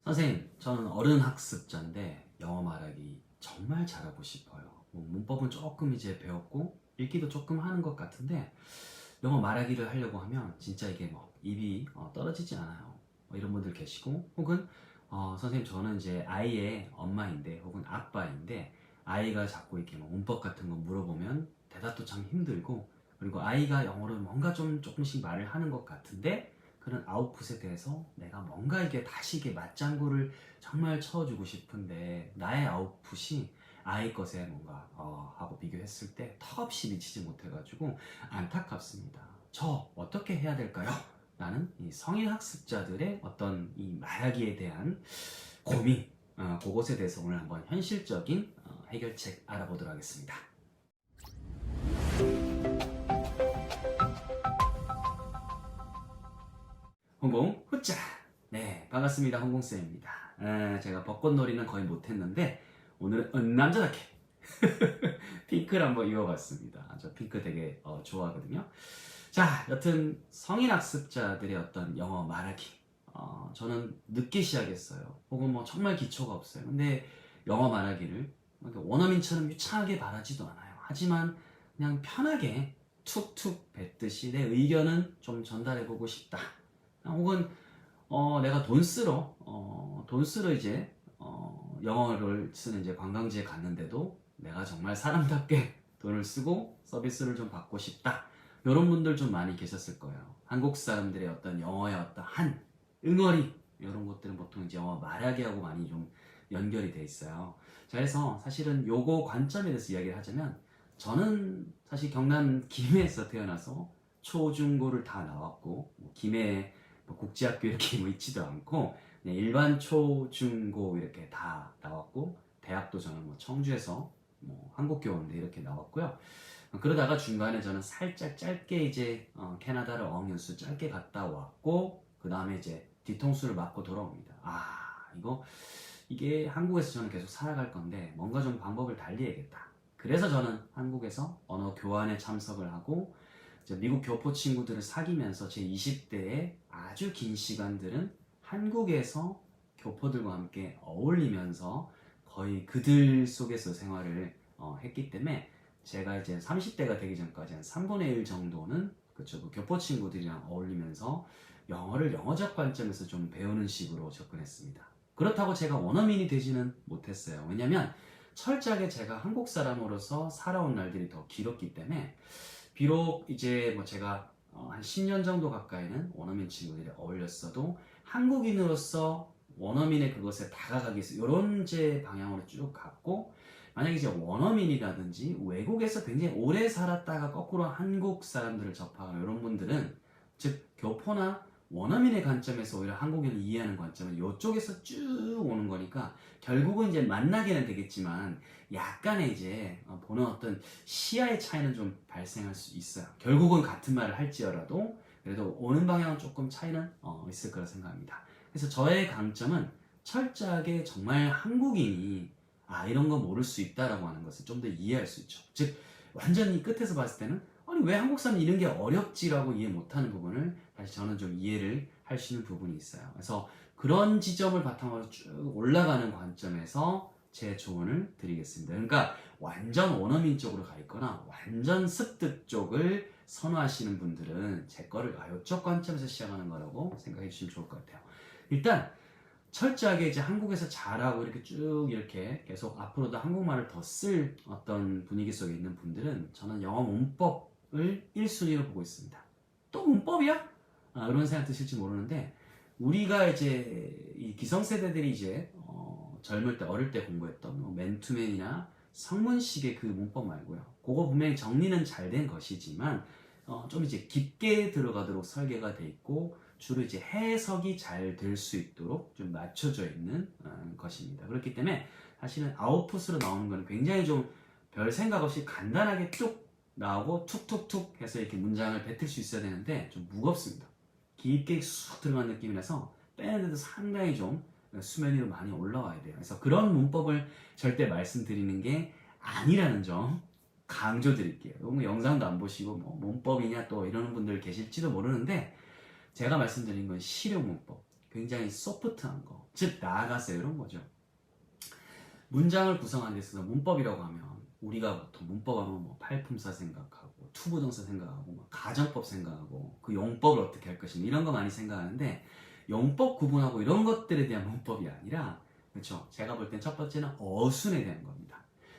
선생님, 저는 어른 학습자인데 영어 말하기 정말 잘하고 싶어요. 뭐 문법은 조금 이제 배웠고 읽기도 조금 하는 것 같은데 영어 말하기를 하려고 하면 진짜 이게 뭐 입이 떨어지지 않아요. 이런 분들 계시고 혹은 선생님 저는 이제 아이의 엄마인데 혹은 아빠인데 아이가 자꾸 이렇게 뭐 문법 같은 거 물어보면 대답도 참 힘들고 그리고 아이가 영어를 뭔가 좀 조금씩 말을 하는 것 같은데 그런 아웃풋에 대해서 내가 뭔가 이게 다시 이게 맞장구를 정말 쳐주고 싶은데 나의 아웃풋이 아이 것에 뭔가 하고 비교했을 때 턱없이 미치지 못해가지고 안타깝습니다. 저 어떻게 해야 될까요? 라는 이 성인 학습자들의 어떤 이 말하기에 대한 고민, 그것에 대해서 오늘 한번 현실적인 해결책 알아보도록 하겠습니다. 홍공 후짜. 네, 반갑습니다. 홍공쌤입니다. 제가 벚꽃놀이는 거의 못했는데 오늘은 남자답게 핑크를 한번 입어봤습니다. 저 핑크 되게 좋아하거든요. 자, 여튼 성인 학습자들의 어떤 영어 말하기 저는 늦게 시작했어요. 혹은 뭐 정말 기초가 없어요. 근데 영어 말하기를 원어민처럼 유창하게 말하지도 않아요. 하지만 그냥 편하게 툭툭 뱉듯이 내 의견은 좀 전달해보고 싶다. 혹은 내가 돈 쓰러 이제 영어를 쓰는 이제 관광지에 갔는데도 내가 정말 사람답게 돈을 쓰고 서비스를 좀 받고 싶다. 이런 분들 좀 많이 계셨을 거예요. 한국 사람들의 어떤 영어의 어떤 응어리 이런 것들은 보통 이제 영어 말하기하고 많이 좀 연결이 돼 있어요. 자, 그래서 사실은 요거 관점에 대해서 이야기를 하자면 저는 사실 경남 김해에서 태어나서 초중고를 다 나왔고 뭐 김해 뭐 국제학교 이렇게 뭐 있지도 않고 그냥 일반 초중고 이렇게 다 나왔고 대학도 저는 뭐 청주에서 뭐 한국교원대 이렇게 나왔고요. 그러다가 중간에 저는 살짝 짧게 이제 캐나다를 어학연수 짧게 갔다 왔고 그 다음에 이제 뒤통수를 맞고 돌아옵니다. 이게 한국에서 저는 계속 살아갈 건데 뭔가 좀 방법을 달리해야겠다. 그래서 저는 한국에서 언어 교환에 참석을 하고 이제 미국 교포 친구들을 사귀면서 제 20대에 아주 긴 시간들은 한국에서 교포들과 함께 어울리면서 거의 그들 속에서 생활을 했기 때문에 제가 이제 30대가 되기 전까지 한 3분의 1 정도는 그쵸, 그 교포 친구들이랑 어울리면서 영어를 영어적 관점에서 좀 배우는 식으로 접근했습니다. 그렇다고 제가 원어민이 되지는 못했어요. 왜냐면 철저하게 제가 한국 사람으로서 살아온 날들이 더 길었기 때문에 비록 이제 뭐 제가 한 10년 정도 가까이는 원어민 친구들이 어울렸어도 한국인으로서 원어민의 그것에 다가가기 위해서 이런 제 방향으로 쭉 갔고 만약에 이제 원어민이라든지 외국에서 굉장히 오래 살았다가 거꾸로 한국 사람들을 접하는 이런 분들은 즉 교포나 원어민의 관점에서 오히려 한국인을 이해하는 관점은 이쪽에서 쭉 오는 거니까 결국은 이제 만나게는 되겠지만 약간의 이제 보는 어떤 시야의 차이는 좀 발생할 수 있어요. 결국은 같은 말을 할지라도 그래도 오는 방향은 조금 차이는 있을 거라 생각합니다. 그래서 저의 강점은 철저하게 정말 한국인이 이런 거 모를 수 있다라고 하는 것을 좀 더 이해할 수 있죠. 즉 완전히 끝에서 봤을 때는 아니 왜 한국 사람이 이런 게 어렵지라고 이해 못하는 부분을 다시 저는 좀 이해를 할 수 있는 부분이 있어요. 그래서 그런 지점을 바탕으로 쭉 올라가는 관점에서 제 조언을 드리겠습니다. 그러니까 완전 원어민 쪽으로 가 있거나 완전 습득 쪽을 선호하시는 분들은 제 거를 이쪽 관점에서 시작하는 거라고 생각해 주시면 좋을 것 같아요. 일단 철저하게 이제 한국에서 잘하고 이렇게 쭉 이렇게 계속 앞으로도 한국말을 더 쓸 어떤 분위기 속에 있는 분들은 저는 영어 문법을 1순위로 보고 있습니다. 또 문법이야? 이런 생각 드실지 모르는데 우리가 이제 이 기성세대들이 이제 젊을 때 어릴 때 공부했던 맨투맨이나 성문식의 그 문법 말고요. 그거 분명히 정리는 잘 된 것이지만 좀 이제 깊게 들어가도록 설계가 돼 있고 주로 이제 해석이 잘 될 수 있도록 좀 맞춰져 있는 것입니다. 그렇기 때문에 사실은 아웃풋으로 나오는 거는 굉장히 좀 별 생각 없이 간단하게 쭉 나오고 툭툭툭 해서 이렇게 문장을 뱉을 수 있어야 되는데 좀 무겁습니다. 깊게 쑥 들어간 느낌이라서 빼는데도 상당히 좀 수면 위로 많이 올라와야 돼요. 그래서 그런 문법을 절대 말씀드리는 게 아니라는 점 강조드릴게요. 너무 영상도 안 보시고 문법이냐 또 이러는 분들 계실지도 모르는데 제가 말씀드린 건 실용 문법. 굉장히 소프트한 거, 즉 나아가서 이런 거죠. 문장을 구성하는 데 있어서 문법이라고 하면 우리가 보통 문법하면 뭐 팔품사 생각하고 투부정사 생각하고 뭐 가정법 생각하고 그 용법을 어떻게 할 것인가 이런 거 많이 생각하는데, 용법 구분하고 이런 것들에 대한 문법이 아니라, 그렇죠? 제가 볼 땐 첫 번째는 어순에 대한 겁니다.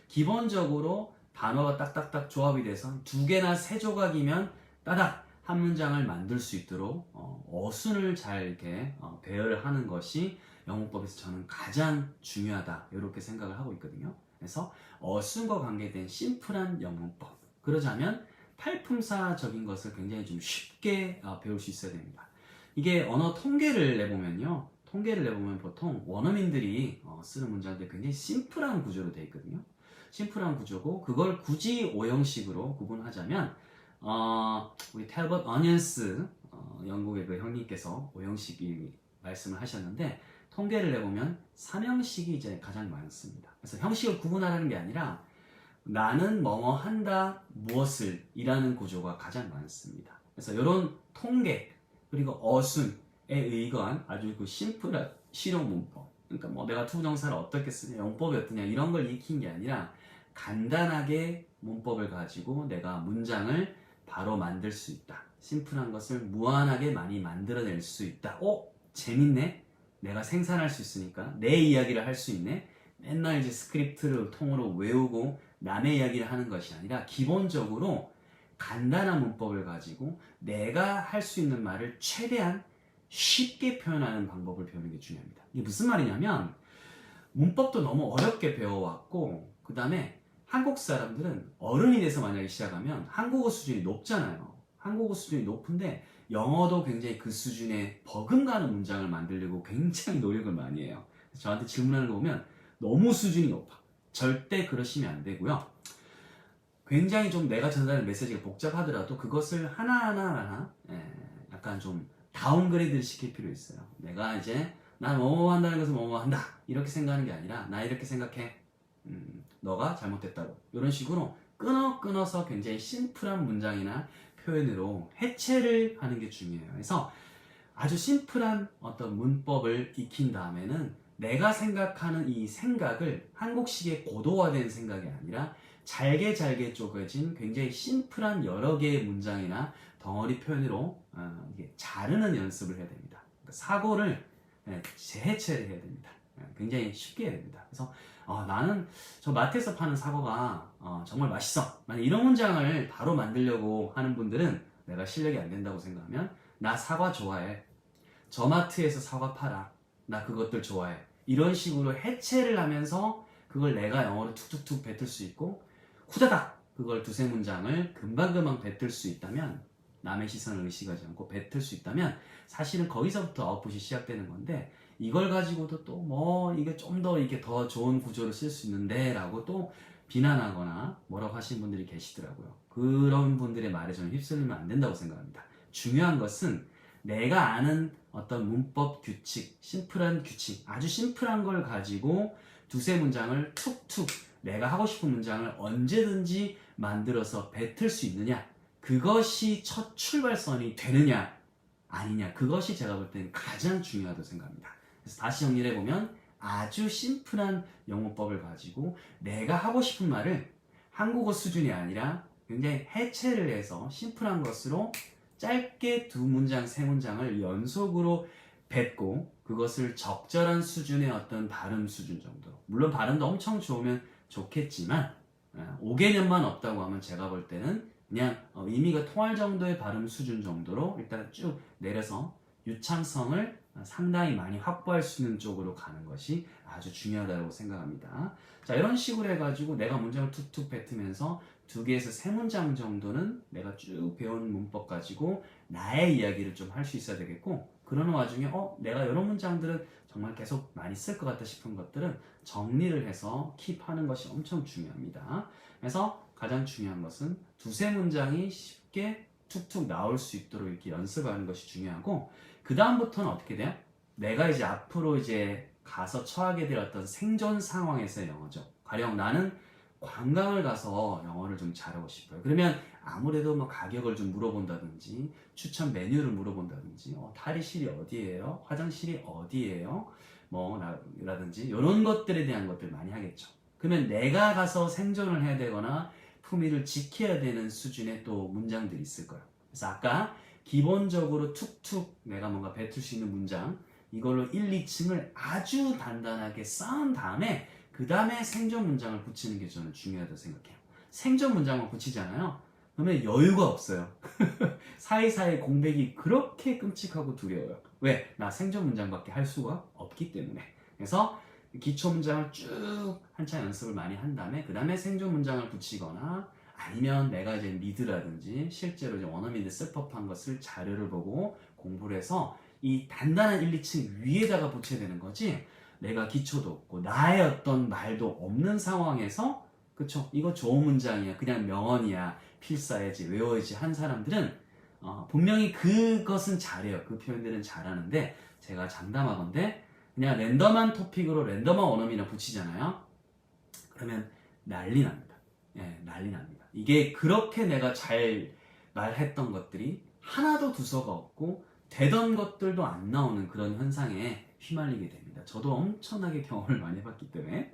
기본적으로 단어가 딱딱딱 조합이 돼서 두 개나 세 조각이면 따닥 한 문장을 만들 수 있도록 어순을 잘 이렇게 배열을 하는 것이 영문법에서 저는 가장 중요하다, 이렇게 생각을 하고 있거든요. 그래서 어순과 관계된 심플한 영문법, 그러자면 팔품사적인 것을 굉장히 좀 쉽게 배울 수 있어야 됩니다. 이게 언어 통계를 내보면요, 통계를 내보면 보통 원어민들이 쓰는 문장들이 굉장히 심플한 구조로 되어 있거든요. 심플한 구조고, 그걸 굳이 오형식으로 구분하자면 우리 탤버트 어니언스 영국의 그 형님께서 오형식이 말씀을 하셨는데, 통계를 내보면 3형식이 이제 가장 많습니다. 그래서 형식을 구분하라는 게 아니라 나는 뭐뭐 한다 무엇을 이라는 구조가 가장 많습니다. 그래서 이런 통계 그리고 어순에 의거한 아주 그 심플한 실용 문법, 그러니까 뭐 내가 투부정사를 어떻게 쓰냐, 용법이 어떠냐 이런 걸 익힌 게 아니라 간단하게 문법을 가지고 내가 문장을 바로 만들 수 있다. 심플한 것을 무한하게 많이 만들어낼 수 있다. 재밌네. 내가 생산할 수 있으니까 내 이야기를 할 수 있네. 맨날 이제 스크립트를 통으로 외우고 남의 이야기를 하는 것이 아니라 기본적으로 간단한 문법을 가지고 내가 할 수 있는 말을 최대한 쉽게 표현하는 방법을 배우는 게 중요합니다. 이게 무슨 말이냐면, 문법도 너무 어렵게 배워왔고, 그 다음에 한국 사람들은 어른이 돼서 만약에 시작하면 한국어 수준이 높잖아요. 한국어 수준이 높은데 영어도 굉장히 그 수준의 버금가는 문장을 만들려고 굉장히 노력을 많이 해요. 저한테 질문하는 거 보면 너무 수준이 높아. 절대 그러시면 안 되고요. 굉장히 좀 내가 전달하는 메시지가 복잡하더라도 그것을 하나하나 약간 좀 다운그레이드를 시킬 필요 있어요. 내가 이제 나 뭐뭐 한다는 것은 뭐뭐 한다 이렇게 생각하는 게 아니라, 나 이렇게 생각해. 너가 잘못됐다고. 이런 식으로 끊어서 굉장히 심플한 문장이나 표현으로 해체를 하는 게 중요해요. 그래서 아주 심플한 어떤 문법을 익힌 다음에는 내가 생각하는 이 생각을 한국식의 고도화된 생각이 아니라 잘게 쪼개진 굉장히 심플한 여러 개의 문장이나 덩어리 표현으로 이게 자르는 연습을 해야 됩니다. 그러니까 사고를 재해체를 해야 됩니다. 굉장히 쉽게 해야 됩니다. 그래서 나는 저 마트에서 파는 사과가 정말 맛있어. 만약 이런 문장을 바로 만들려고 하는 분들은 내가 실력이 안 된다고 생각하면, 나 사과 좋아해. 저 마트에서 사과 팔아. 나 그것들 좋아해. 이런 식으로 해체를 하면서 그걸 내가 영어로 툭툭툭 뱉을 수 있고, 후다닥 그걸 두세 문장을 금방금방 뱉을 수 있다면, 남의 시선을 의식하지 않고 뱉을 수 있다면 사실은 거기서부터 아웃풋이 시작되는 건데, 이걸 가지고도 또 뭐 이게 좀 더 이렇게 더 좋은 구조를 쓸 수 있는데 라고 또 비난하거나 뭐라고 하시는 분들이 계시더라고요. 그런 분들의 말에 저는 휩쓸리면 안 된다고 생각합니다. 중요한 것은 내가 아는 어떤 문법 규칙, 심플한 규칙, 아주 심플한 걸 가지고 두세 문장을 툭툭 내가 하고 싶은 문장을 언제든지 만들어서 뱉을 수 있느냐, 그것이 첫 출발선이 되느냐 아니냐, 그것이 제가 볼 때는 가장 중요하다고 생각합니다. 그래서 다시 정리를 해보면, 아주 심플한 영문법을 가지고 내가 하고 싶은 말을 한국어 수준이 아니라 굉장히 해체를 해서 심플한 것으로 짧게 두 문장, 세 문장을 연속으로 뱉고, 그것을 적절한 수준의 어떤 발음 수준 정도, 물론 발음도 엄청 좋으면 좋겠지만 5개념만 없다고 하면 제가 볼 때는 그냥 의미가 통할 정도의 발음 수준 정도로 일단 쭉 내려서 유창성을 상당히 많이 확보할 수 있는 쪽으로 가는 것이 아주 중요하다고 생각합니다. 자, 이런 식으로 해가지고 내가 문장을 툭툭 뱉으면서 2개에서 3문장 정도는 내가 쭉 배운 문법 가지고 나의 이야기를 좀 할 수 있어야 되겠고, 그러는 와중에 내가 이런 문장들은 정말 계속 많이 쓸 것 같다 싶은 것들은 정리를 해서 킵하는 것이 엄청 중요합니다. 그래서 가장 중요한 것은 두세 문장이 쉽게 툭툭 나올 수 있도록 이렇게 연습하는 것이 중요하고, 그 다음부터는 어떻게 돼요? 내가 이제 앞으로 이제 가서 처하게 될 어떤 생존 상황에서의 영어죠. 가령 나는 관광을 가서 영어를 좀 잘하고 싶어요. 그러면 아무래도 뭐 가격을 좀 물어본다든지 추천 메뉴를 물어본다든지 탈의실이 어디예요? 화장실이 어디예요? 라든지 이런 것들에 대한 것들 많이 하겠죠. 그러면 내가 가서 생존을 해야 되거나 품위를 지켜야 되는 수준의 또 문장들이 있을 거예요. 그래서 아까 기본적으로 툭툭 내가 뭔가 뱉을 수 있는 문장 이걸로 1, 2층을 아주 단단하게 쌓은 다음에 그 다음에 생존 문장을 붙이는 게 저는 중요하다고 생각해요. 생존 문장만 붙이잖아요. 그러면 여유가 없어요. 사이사이 공백이 그렇게 끔찍하고 두려워요. 왜? 나 생존 문장밖에 할 수가 없기 때문에. 그래서 기초 문장을 쭉 한참 연습을 많이 한 다음에 그 다음에 생존 문장을 붙이거나 아니면 내가 이제 미드라든지 실제로 이제 원어민들 쓸 법한 것을 자료를 보고 공부를 해서 이 단단한 1, 2층 위에다가 붙여야 되는 거지 내가 기초도 없고 나의 어떤 말도 없는 상황에서 그쵸? 이거 좋은 문장이야. 그냥 명언이야. 필사해야지. 외워야지 한 사람들은 분명히 그것은 잘해요. 그 표현들은 잘하는데 제가 장담하건대 그냥 랜덤한 토픽으로 랜덤한 원어민을 붙이잖아요. 그러면 난리 납니다. 예, 난리 납니다. 이게 그렇게 내가 잘 말했던 것들이 하나도 두서가 없고 되던 것들도 안 나오는 그런 현상에 휘말리게 됩니다. 저도 엄청나게 경험을 많이 해봤기 때문에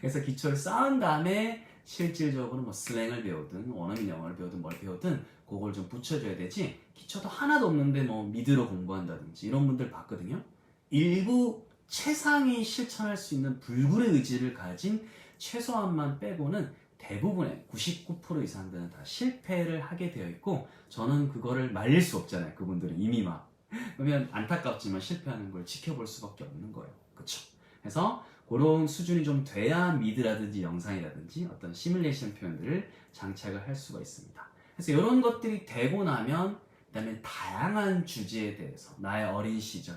그래서 기초를 쌓은 다음에 실질적으로 뭐 슬랭을 배우든 원어민 영어를 배우든 뭘 배우든 그걸 좀 붙여줘야 되지 기초도 하나도 없는데 뭐 미드로 공부한다든지 이런 분들 봤거든요. 일부 최상위 실천할 수 있는 불굴의 의지를 가진 최소한만 빼고는 대부분의 99% 이상들은 다 실패를 하게 되어 있고 저는 그거를 말릴 수 없잖아요. 그분들은 이미 막 그러면 안타깝지만 실패하는 걸 지켜볼 수밖에 없는 거예요. 그쵸? 그래서 그런 수준이 좀 돼야 미드라든지 영상이라든지 어떤 시뮬레이션 표현들을 장착을 할 수가 있습니다. 그래서 이런 것들이 되고 나면 그다음에 다양한 주제에 대해서 나의 어린 시절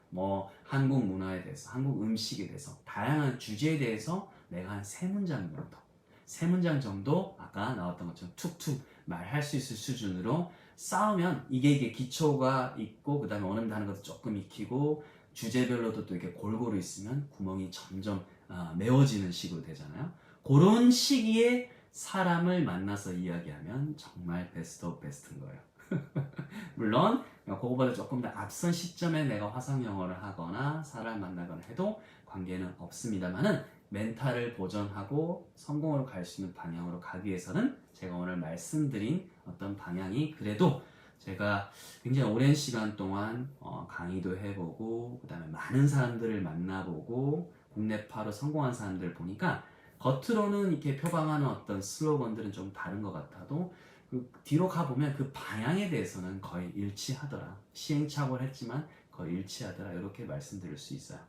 뭐 한국 문화에 대해서 한국 음식에 대해서 다양한 주제에 대해서 내가 한 3문장 정도 3문장 정도 아까 나왔던 것처럼 툭툭 말할 수 있을 수준으로 쌓으면 이게 기초가 있고 그 다음에 원어민 하는 것도 조금 익히고 주제별로도 또 이렇게 골고루 있으면 구멍이 점점 메워지는 식으로 되잖아요. 그런 시기에 사람을 만나서 이야기하면 정말 베스트 오브 베스트인 거예요. 물론 그거보다 조금 더 앞선 시점에 내가 화상 영어를 하거나 사람을 만나거나 해도 관계는 없습니다만은 멘탈을 보존하고 성공으로 갈 수 있는 방향으로 가기 위해서는 제가 오늘 말씀드린 어떤 방향이 그래도 제가 굉장히 오랜 시간 동안 강의도 해보고 그 다음에 많은 사람들을 만나보고 국내파로 성공한 사람들을 보니까 겉으로는 이렇게 표방하는 어떤 슬로건들은 좀 다른 것 같아도 그 뒤로 가보면 그 방향에 대해서는 거의 일치하더라. 시행착오를 했지만 거의 일치하더라. 이렇게 말씀드릴 수 있어요.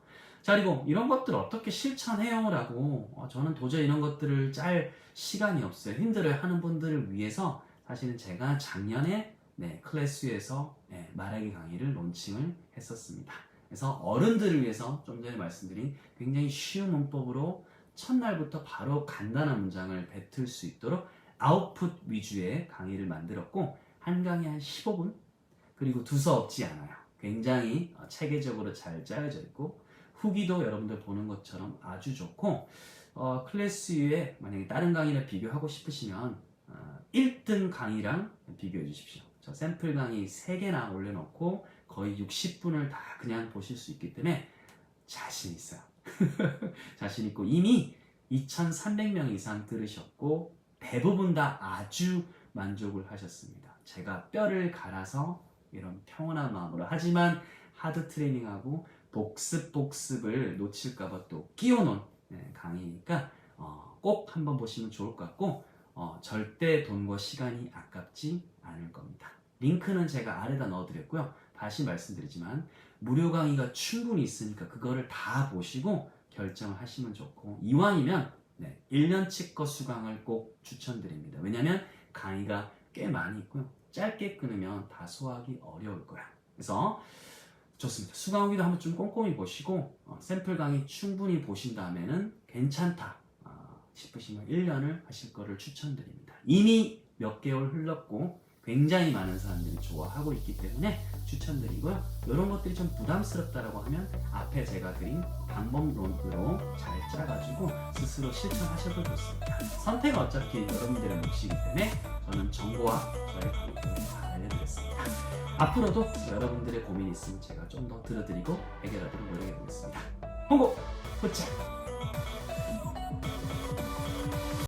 자, 그리고 이런 것들 어떻게 실천해요? 라고 저는 도저히 이런 것들을 짤 시간이 없어요. 힘들어요 하는 분들을 위해서 사실은 제가 작년에 클래스에서 말하기 강의를 론칭을 했었습니다. 그래서 어른들을 위해서 좀 전에 말씀드린 굉장히 쉬운 문법으로 첫날부터 바로 간단한 문장을 뱉을 수 있도록 아웃풋 위주의 강의를 만들었고 한 강의 한 15분 그리고 두서없지 않아요. 굉장히 체계적으로 잘 짜여져 있고 후기도 여러분들 보는 것처럼 아주 좋고 클래스 위에 만약에 다른 강의를 비교하고 싶으시면 1등 강의랑 비교해 주십시오. 저 샘플 강의 3개나 올려놓고 거의 60분을 다 그냥 보실 수 있기 때문에 자신 있어요. 자신 있고 이미 2,300명 이상 들으셨고 대부분 다 아주 만족을 하셨습니다. 제가 뼈를 갈아서 이런 평온한 마음으로 하지만 하드 트레이닝하고 복습을 놓칠까봐 또 끼워놓은 강의니까 꼭 한번 보시면 좋을 것 같고 절대 돈과 시간이 아깝지 않을 겁니다. 링크는 제가 아래다 넣어드렸고요. 다시 말씀드리지만 무료 강의가 충분히 있으니까 그거를 다 보시고 결정을 하시면 좋고 이왕이면 1년치 거 수강을 꼭 추천드립니다. 왜냐하면 강의가 꽤 많이 있고요. 짧게 끊으면 다 소화하기 어려울 거야. 그래서 좋습니다. 수강 후기도 한번 좀 꼼꼼히 보시고 샘플 강의 충분히 보신 다음에는 괜찮다 싶으시면 1년을 하실 거를 추천드립니다. 이미 몇 개월 흘렀고 굉장히 많은 사람들이 좋아하고 있기 때문에 추천드리고요. 이런 것들이 좀 부담스럽다라고 하면 앞에 제가 드린 방법론으로 잘 짜가지고 스스로 실천하셔도 좋습니다. 선택은 어차피 여러분들의 몫이기 때문에 저는 정보와 저의 방법을 다 알려드렸습니다. 앞으로도 여러분들의 고민이 있으면 제가 좀 더 들어드리고 해결하도록 노력해 보겠습니다. 홍보! 포착!